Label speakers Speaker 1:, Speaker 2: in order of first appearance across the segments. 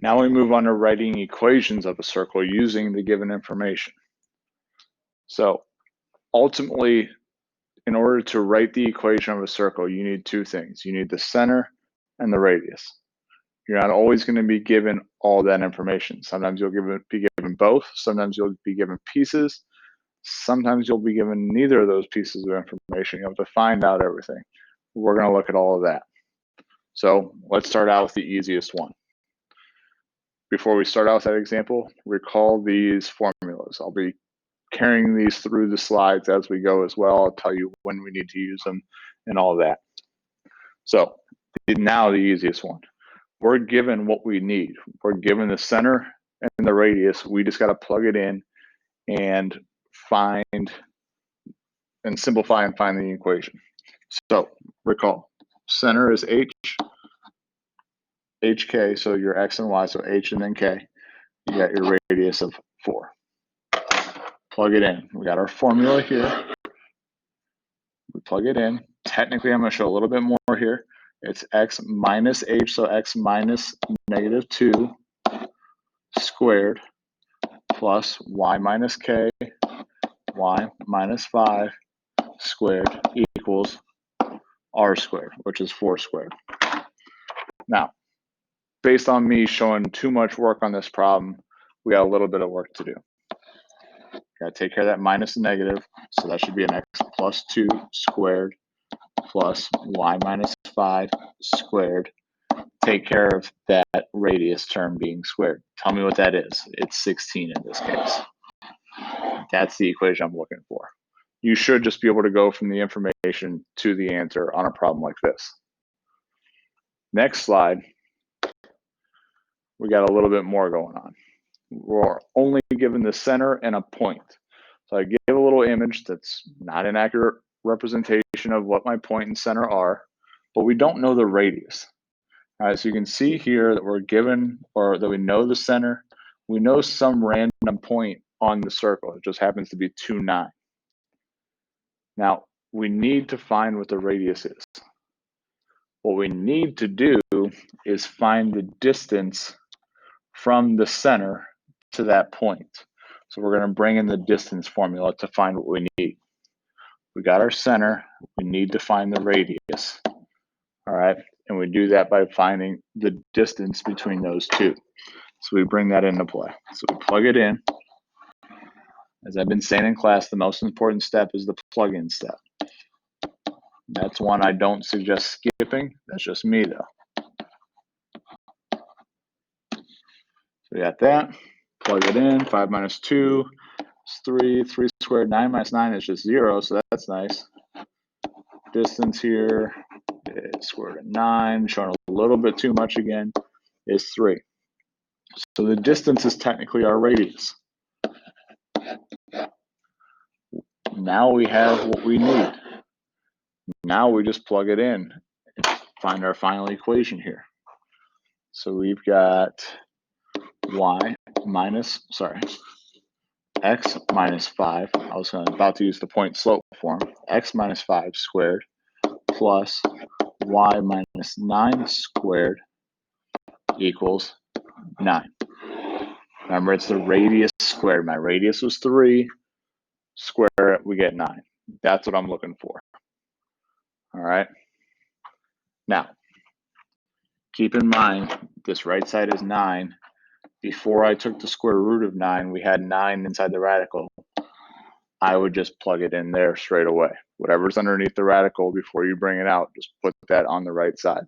Speaker 1: Now we move on to writing equations of a circle using the given information. So ultimately, in order to write the equation of a circle, you need two things. You need the center and the radius. You're not always going to be given all that information. Sometimes you'll be given both. Sometimes you'll be given pieces. Sometimes you'll be given neither of those pieces of information. You have to find out everything. We're going to look at all of that. So let's start out with the easiest one. Before we start out with that example, recall these formulas. I'll be carrying these through the slides as we go as well. I'll tell you when we need to use them and all that. So now the easiest one. We're given what we need. We're given the center and the radius. We just got to plug it in and find and simplify and find the equation. So recall, center is hk, so your x and y, so h and then k. You got your radius of 4. Plug it in. We got our formula here. We plug it in. Technically, I'm going to show a little bit more here. It's x minus h, so x minus -2 squared plus y minus k, y minus 5 squared equals r squared, which is 4 squared. Now, based on me showing too much work on this problem, we got a little bit of work to do. Got to take care of that minus and negative, so that should be an x plus 2 squared plus y minus 5 squared. Take care of that radius term being squared. Tell me what that is. It's 16 in this case. That's the equation I'm looking for. You should just be able to go from the information to the answer on a problem like this. Next slide, we got a little bit more going on. We're only given the center and a point. So I give a little image that's not an accurate representation of what my point and center are, but we don't know the radius. All right, so you can see here that we're given, or that we know the center. We know some random point on the circle. It just happens to be 2, 9. Now, we need to find what the radius is. What we need to do is find the distance from the center to that point. So we're going to bring in the distance formula to find what we need. We got our center. We need to find the radius. All right, and we do that by finding the distance between those two. So we bring that into play. So we plug it in. As I've been saying in class, the most important step is the plug-in step. That's one I don't suggest skipping. That's just me, though. So we got that. Plug it in. 5 minus 2 is 3. 3 squared. 9 minus 9 is just 0, so that's nice. Distance here is square root of 9, showing a little bit too much again, is 3. So the distance is technically our radius. Now we have what we need. Now we just plug it in and find our final equation here. So we've got x minus 5. I was about to use the point slope form. X minus 5 squared plus y minus 9 squared equals 9. Remember, it's the radius squared. My radius was 3. Square it, we get 9. That's what I'm looking for. All right. Now, keep in mind, this right side is 9. Before I took the square root of 9, we had 9 inside the radical. I would just plug it in there straight away. Whatever's underneath the radical before you bring it out, just put that on the right side.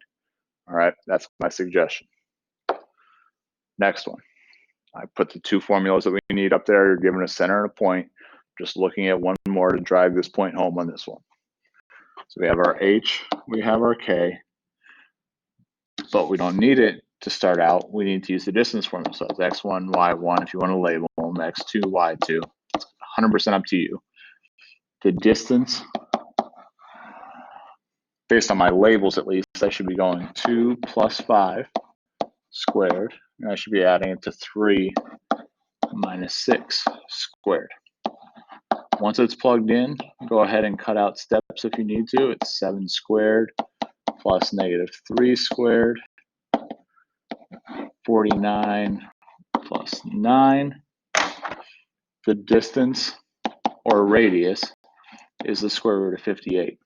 Speaker 1: All right, that's my suggestion. Next one. I put the two formulas that we need up there. You're given a center and a point. Just looking at one more to drive this point home on this one. So we have our h, we have our k, but we don't need it to start out. We need to use the distance formula. So it's x1, y1 if you want to label them, x2, y2. It's 100% up to you. The distance, based on my labels at least, I should be going 2 plus 5 squared, and I should be adding it to 3 minus 6 squared. Once it's plugged in, go ahead and cut out steps if you need to. It's 7 squared plus negative 3 squared 49 plus 9. The distance, or radius, is the square root of 58.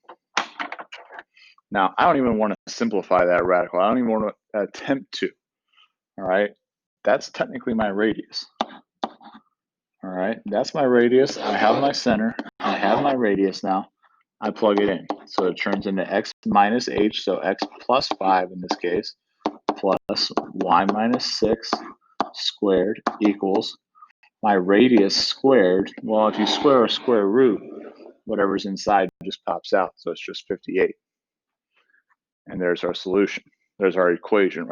Speaker 1: Now, I don't even want to simplify that radical. I don't even want to attempt to. All right, that's technically my radius. All right, that's my radius. I have my center. I have my radius now. I plug it in. So it turns into x minus h, so x plus 5 in this case, plus y minus 6 squared equals my radius squared. Well, if you square a square root, whatever's inside just pops out. So it's just 58. And there's our solution. There's our equation, right?